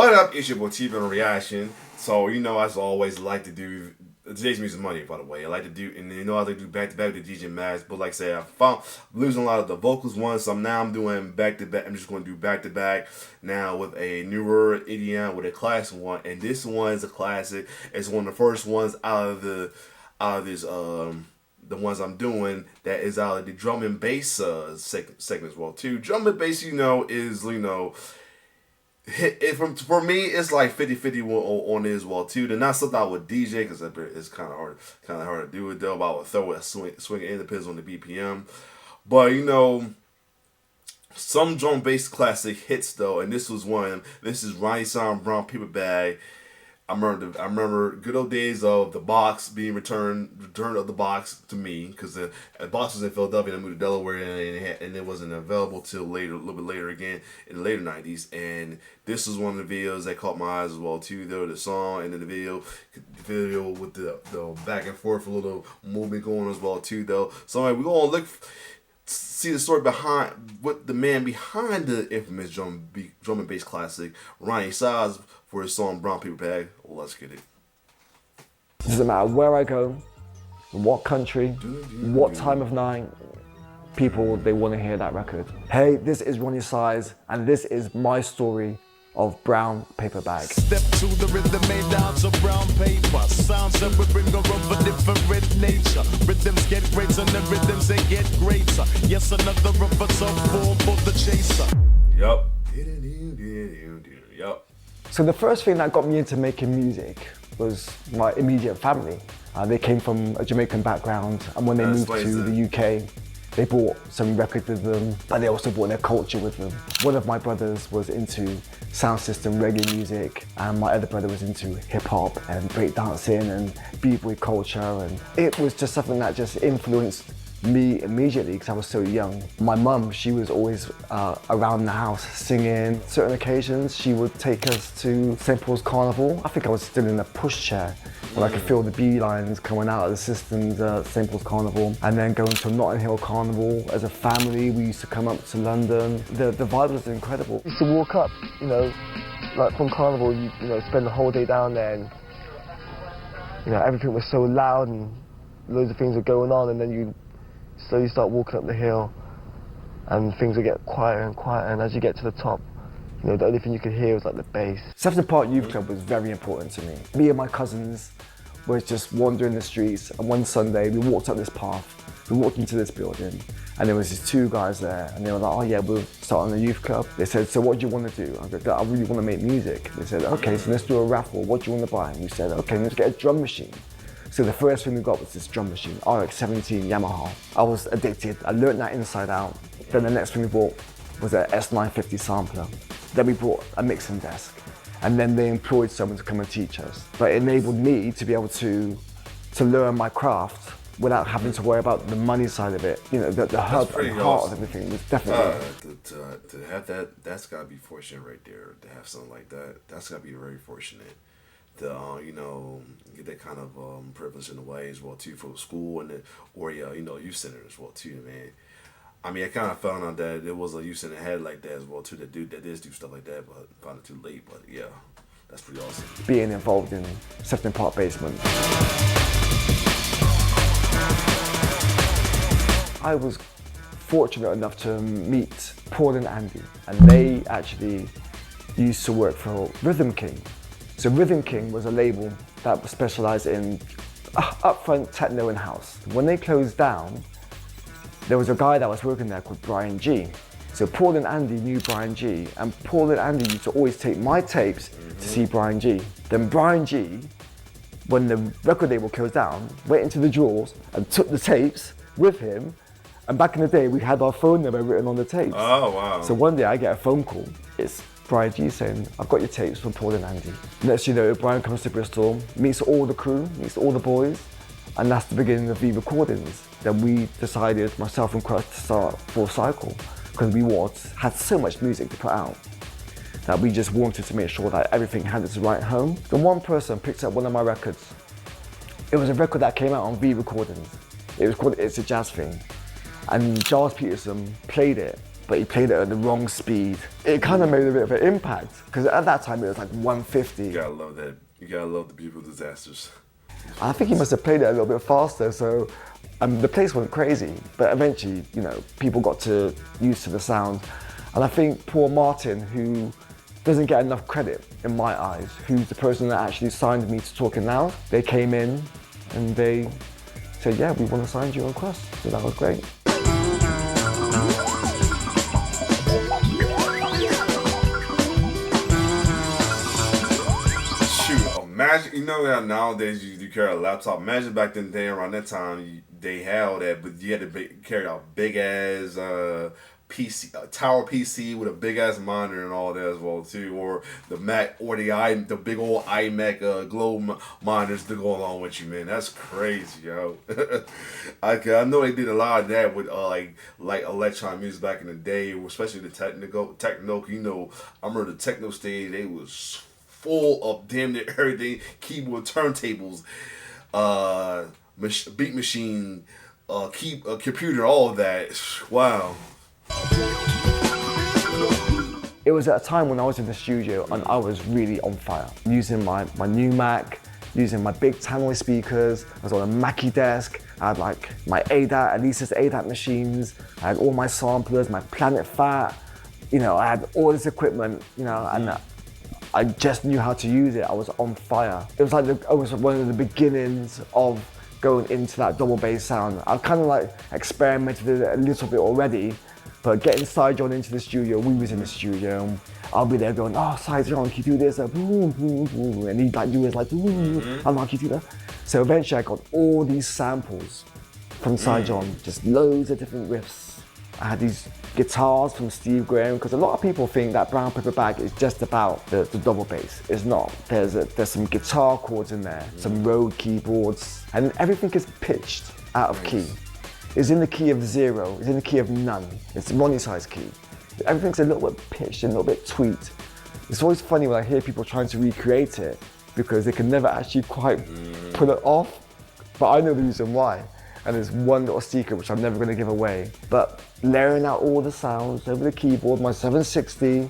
What up? It's your boy T on Reaction. So, as always, I like to do today's music money, by the way. I like to do, and I like to do back to back with the DJ Max. But like I said, I found losing a lot of the vocals once. So now I'm doing back to back. I'm just going to do back to back now with a newer idiom with a classic one. And this one is a classic. It's one of the first ones out of this the ones I'm doing that is out of the drum and bass segment as well too. Drum and bass, is for me, it's like 50-50 on it as well too. They're not something I would DJ because it's kind of hard to do it though. But I would throw it, swing it in, depends on the BPM. But some drum bass classic hits though, and this was one. This is Roni Sound Brown Paper Bag. I remember good old days of the box being return of the box to me, because the box was in Philadelphia and I moved to Delaware, and it wasn't available till later, a little bit later again in the later 90s. And this was one of the videos that caught my eyes as well too. Though the song and then the video with the back and forth, a little movement going as well too. Though, so we're gonna see the story behind what the man behind the infamous drum and bass classic, Roni Size, for his song Brown Paper Bag. Let's get it. It doesn't matter where I go, in what country, what time of night, people, they want to hear that record. Hey, this is Roni Size, and this is my story of Brown Paper Bag. Step to the rhythm made out of brown paper. Sounds that we bring of a different nature. Rhythms get greater and the rhythms they get greater. Yes, another of us up for the chaser. Yup. Yup. So the first thing that got me into making music was my immediate family. They came from a Jamaican background, and when they moved to the UK, they brought some records with them, but they also brought their culture with them. One of my brothers was into sound system reggae music, and my other brother was into hip hop and breakdancing and b-boy culture, and it was just something that just influenced me immediately because I was so young. My mum, she was always around the house singing. Certain occasions, she would take us to St. Paul's Carnival. I think I was still in a pushchair when I could feel the beelines coming out of the systems at St. Paul's Carnival, and then going to Notting Hill Carnival. As a family, we used to come up to London. The vibe was incredible. We used to walk up, like from Carnival, you spend the whole day down there, and everything was so loud and loads of things were going on, and then you slowly start walking up the hill and things will get quieter and quieter, and as you get to the top, the only thing you could hear was like the bass. Sefton Park Youth Club was very important to me. Me and my cousins were just wandering the streets, and one Sunday we walked up this path, we walked into this building, and there was these two guys there, and they were like, oh yeah, we're starting a youth club. They said, so what do you want to do? I go, I really want to make music. They said, okay, so let's do a raffle. What do you want to buy? And we said, okay, let's get a drum machine. So the first thing we got was this drum machine, RX-17 Yamaha. I was addicted. I learned that inside out. Then the next thing we bought was an S950 sampler. Then we bought a mixing desk. And then they employed someone to come and teach us. But it enabled me to be able to learn my craft without having to worry about the money side of it. The hub and heart of everything was definitely... To have that's gotta be fortunate right there. To have something like that, that's gotta be very fortunate. To get that kind of privilege in a way as well too for school or youth center as well too, man. I mean, I kind of found out that there was a youth center had like that as well too that does do stuff like that, but found it too late. But yeah, that's pretty awesome. Being involved in Sefton Park Basement, I was fortunate enough to meet Paul and Andy, and they actually used to work for Rhythm King. So Rhythm King was a label that specialised in upfront techno and house. When they closed down, there was a guy that was working there called Brian G. So Paul and Andy knew Brian G, and Paul and Andy used to always take my tapes to see Brian G. Then Brian G, when the record label closed down, went into the drawers and took the tapes with him. And back in the day, we had our phone number written on the tapes. Oh, wow. So one day I get a phone call. It's Brian G saying, I've got your tapes from Paul and Andy. Next you know, Brian comes to Bristol, meets all the crew, meets all the boys, and that's the beginning of the recordings. Then we decided, myself and Crush, to start Full Cycle, because we had so much music to put out that we just wanted to make sure that everything had its right home. Then one person picked up one of my records. It was a record that came out on V Recordings. It was called It's a Jazz Thing. And Giles Peterson played it, but he played it at the wrong speed. It kind of made a bit of an impact, because at that time it was like 150. You gotta love that. You gotta love the beautiful disasters. I think he must have played it a little bit faster, so the place went crazy. But eventually, you know, people got used to the sound. And I think Paul Martin, who doesn't get enough credit in my eyes, who's the person that actually signed me to Talking Loud, they came in and they said, yeah, we want to sign you on Quest. So that was great. Imagine, you know how nowadays you carry a laptop. Imagine back then, around that time, they had all that, but you had to carry a big ass PC, a tower PC with a big ass monitor and all that as well too, or the Mac or the big old iMac globe monitors to go along with you, man. That's crazy, yo. I know they did a lot of that with like electronic music back in the day, especially the techno. You know, I remember the techno stage. They was full of damn near everything, keyboard, turntables, beat machine, computer, all of that. Wow. It was at a time when I was in the studio and I was really on fire. Using my new Mac, using my big tannoy speakers. I was on a Mackie desk. I had like my ADAT, Elisa's ADAT machines. I had all my samplers, my Planet Fat. You know, I had all this equipment, you know, and I just knew how to use it. I was on fire. It was like it was one of the beginnings of going into that double bass sound. I kind of like experimented with it a little bit already, but getting Cy John into the studio, we was in the studio, and I'll be there going, oh, Cy John, can you do this? And he'd like do his like, I'm like, can you do that? So eventually I got all these samples from Cy John, just loads of different riffs. I had these guitars from Steve Graham, because a lot of people think that Brown Paper Bag is just about the double bass. It's not. There's some guitar chords in there, some Rode keyboards, and everything is pitched out of key. It's in the key of 0, it's in the key of none. It's Roni's size key. Everything's a little bit pitched, a little bit tweaked. It's always funny when I hear people trying to recreate it, because they can never actually quite pull it off, but I know the reason why. And there's one little secret which I'm never going to give away. But layering out all the sounds over the keyboard, my 760,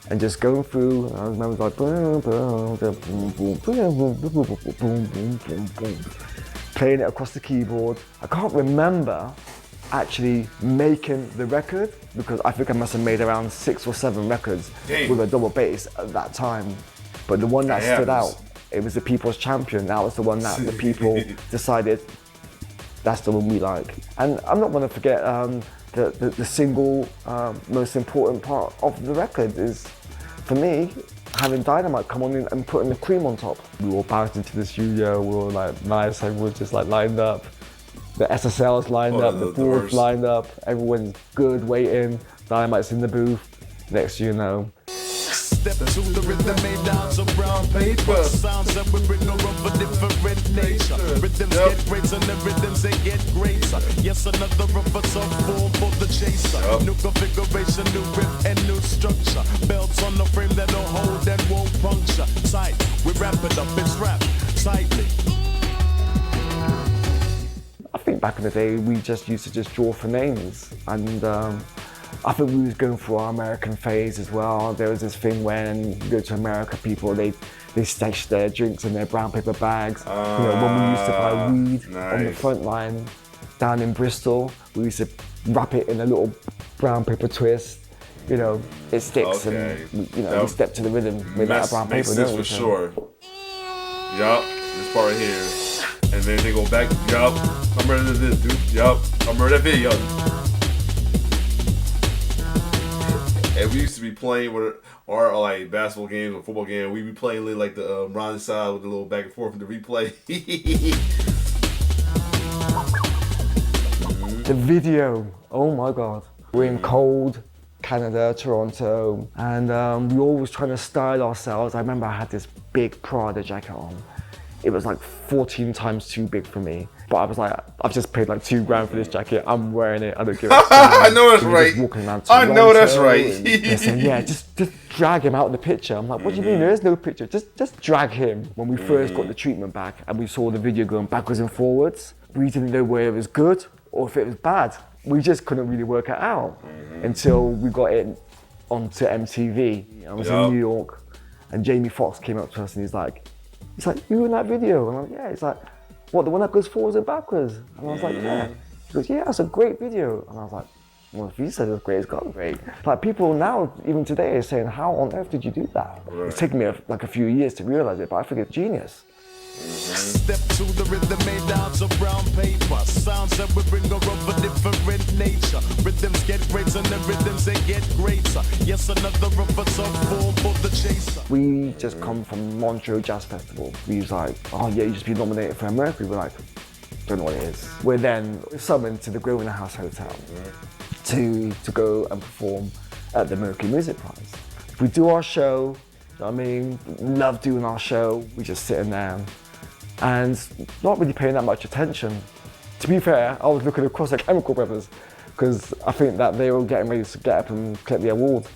and just going through, I remember like playing it across the keyboard. I can't remember actually making the record, because I think I must have made around 6 or 7 records with a double bass at that time. But the one that stood out, it was the People's Champion. That was the one that the people decided that's the one we like. And I'm not going to forget the single most important part of the record is, for me, having Dynamite come on in and putting the cream on top. We all bounced into the studio, we were like nice, everyone's just like lined up. The SSL's lined up, the board's lined up, everyone's good, waiting. Dynamite's in the booth. Next you know, step to the rhythm made down of brown paper. Sounds that we bring over of a different nature. Rhythms get greater and the rhythms they get greater. Yes, another of us are full for the chaser. New configuration, new riff and new structure. Belts on the frame that'll hold and won't puncture. Tight, we wrap it up, it's wrapped tightly. I think back in the day we just used to just draw for names, and I think we was going through our American phase as well. There was this thing when you go to America, people they stash their drinks in their brown paper bags. You know, when we used to buy weed on the front line down in Bristol, we used to wrap it in a little brown paper twist. You know, it sticks, and you know, we step to the rhythm with that brown paper. Makes sense for sure. Yup, this part right here, and then they go back. Yup, I remember this, dude. Yup, I remember that video. And we used to be playing with our like basketball games or football games. We'd be playing like the Ron side with the little back and forth in the replay. The video, oh my God. We're in cold Canada, Toronto, and we always trying to style ourselves. I remember I had this big Prada jacket on. It was like 14 times too big for me. But I was like, I've just paid like $2,000 for this jacket. I'm wearing it. I don't give a fuck. I know that's right. I know that's right. They're saying, yeah, just drag him out of the picture. I'm like, what do you mean? There is no picture. Just drag him. When we first got the treatment back and we saw the video going backwards and forwards, we didn't know whether it was good or if it was bad. We just couldn't really work it out until we got it onto MTV. I was in New York, and Jamie Foxx came up to us and he's like, you in that video? And I'm like, yeah. He's like, what, the one that goes forwards and backwards? And I was like, yeah. He goes, yeah, that's a great video. And I was like, well, if you said it's great, it's got great. Like people now, even today, are saying, how on earth did you do that? Right. It's taken me like a few years to realize it, but I think it's genius. Step to the rhythm made out of brown paper. Sounds that we bring are of a different nature. Rhythms get greater and the rhythms they get greater. Yes, another of us up for the chaser. We just come from Montreal Jazz Festival. We was like, oh yeah, you just be nominated for a Mercury. We're like, don't know what it is. We're then summoned to the Grosvenor House Hotel to go and perform at the Mercury Music Prize. We do our show, you know what I mean? Love doing our show. We just sitting there and not really paying that much attention. To be fair, I was looking across at Chemical Brothers because I think that they were getting ready to get up and collect the award.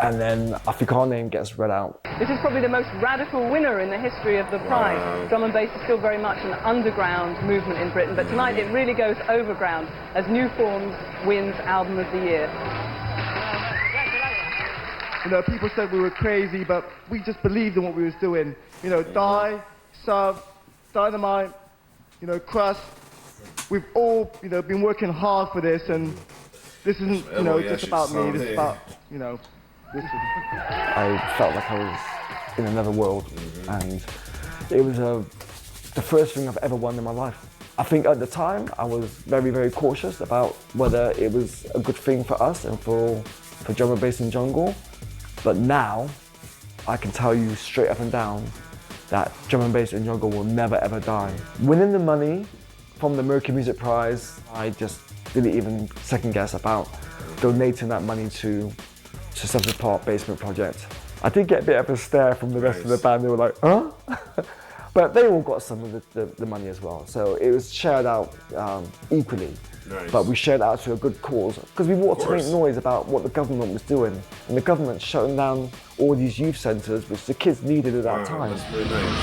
And then I think our name gets read out. This is probably the most radical winner in the history of the prize. Wow. Drum and bass is still very much an underground movement in Britain, but tonight it really goes overground as New Forms wins Album of the Year. You know, people said we were crazy, but we just believed in what we was doing. You know, Die, Sub, Dynamite, you know, Crust. We've all, you know, been working hard for this, and this isn't, you know, just about me. This is about, you know, this is... I felt like I was in another world, and it was the first thing I've ever won in my life. I think at the time I was very, very cautious about whether it was a good thing for us and for drum and bass and jungle. But now, I can tell you straight up and down that drum and bass and jungle will never ever die. Winning the money from the Mercury Music Prize, I just didn't even second guess about donating that money to Central Park Basement Project. I did get a bit of a stare from the rest of the band. They were like, huh? But they all got some of the money as well. So it was shared out equally. Nice. But we shared out to a good cause because we wanted to make noise about what the government was doing. And the government's shutting down all these youth centres, which the kids needed at that time. That's very nice.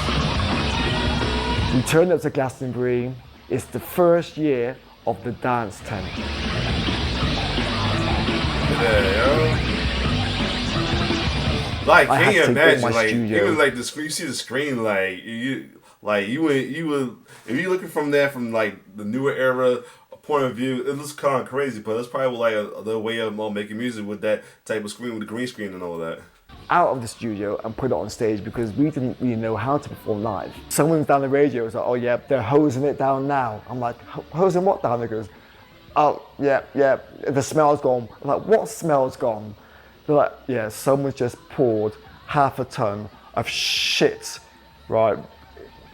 We turned up to Glastonbury. It's the first year of the dance tent. Like, can you imagine? Like, even like the screen, you see the screen, like you would, if you're looking from there, from like the newer era point of view, it looks kind of crazy, but it's probably like the way of making music with that type of screen, with the green screen and all that. Out of the studio and put it on stage because we didn't really know how to perform live. Someone's down the radio was like, oh yeah, they're hosing it down now. I'm like, hosing what down? They goes, oh yeah, the smell's gone. I'm like, what smell's gone? They're like, yeah, someone's just poured half a ton of shit, right,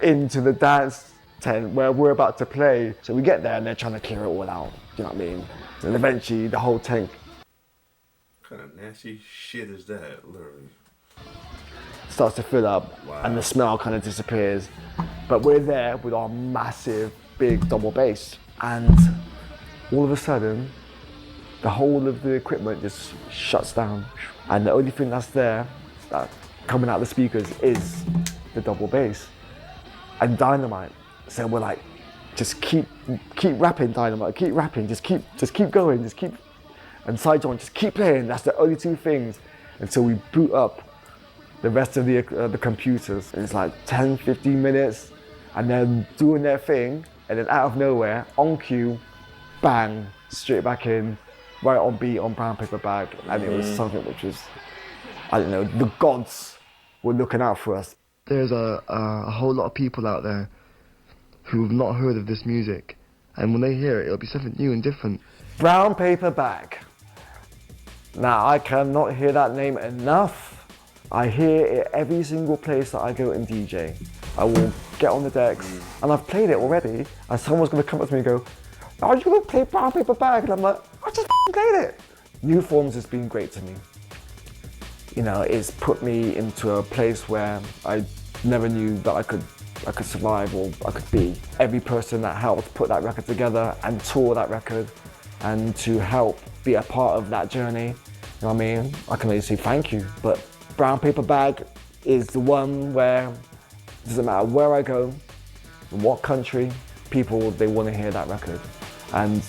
into the dance tent where we're about to play. So we get there and they're trying to clear it all out, do you know what I mean? And eventually the whole tank. What kind of nasty shit is that, literally? Starts to fill up and the smell kind of disappears. But we're there with our massive, big double bass. And all of a sudden, the whole of the equipment just shuts down. And the only thing that's there, coming out of the speakers, is the double bass and Dynamite. So we're like, just keep rapping, Dynamite, keep rapping, just keep going, just keep, and Side John, just keep playing. That's the only two things until we boot up the rest of the computers. And it's like 10, 15 minutes, and then doing their thing, and then out of nowhere, on cue, bang, straight back in, right on beat on Brown Paper Bag, and it was something which was, I don't know, the gods were looking out for us. There's a whole lot of people out there who have not heard of this music, and when they hear it, it'll be something new and different. Brown Paper Bag. Now, I cannot hear that name enough. I hear it every single place that I go and DJ. I will get on the decks, and I've played it already, and someone's gonna come up to me and go, are you gonna play Brown Paper Bag? And I'm like, I just played it. New Forms has been great to me. You know, it's put me into a place where I never knew that I could survive or I could be. Every person that helped put that record together and tour that record and to help be a part of that journey, you know what I mean? I can only say thank you. But Brown Paper Bag is the one where it doesn't matter where I go, in what country, people, they want to hear that record. And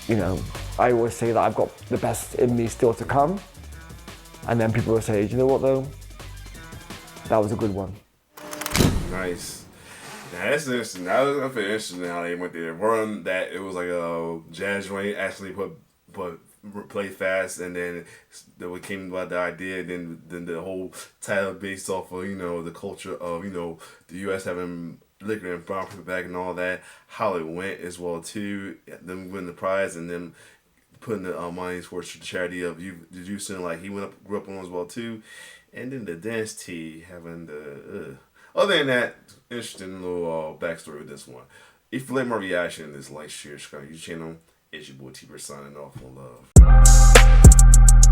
you know, I always say that I've got the best in me still to come. And then people will say, you know what though? That was a good one. Nice. Now that's interesting. That was interesting how they went there. One that it was like a jazz joint actually play fast, and then we came about the idea. Then the whole title based off of the culture of the U.S. having liquor and brown paper bag and all that. How it went as well too. Them winning the prize and then putting the money towards the charity of Houston, like he grew up on as well too. And then the dance tee having the other than that, interesting little backstory with this one. If you like my reaction, this like, share, subscribe to your channel. It's your boy T-Bird signing off on love.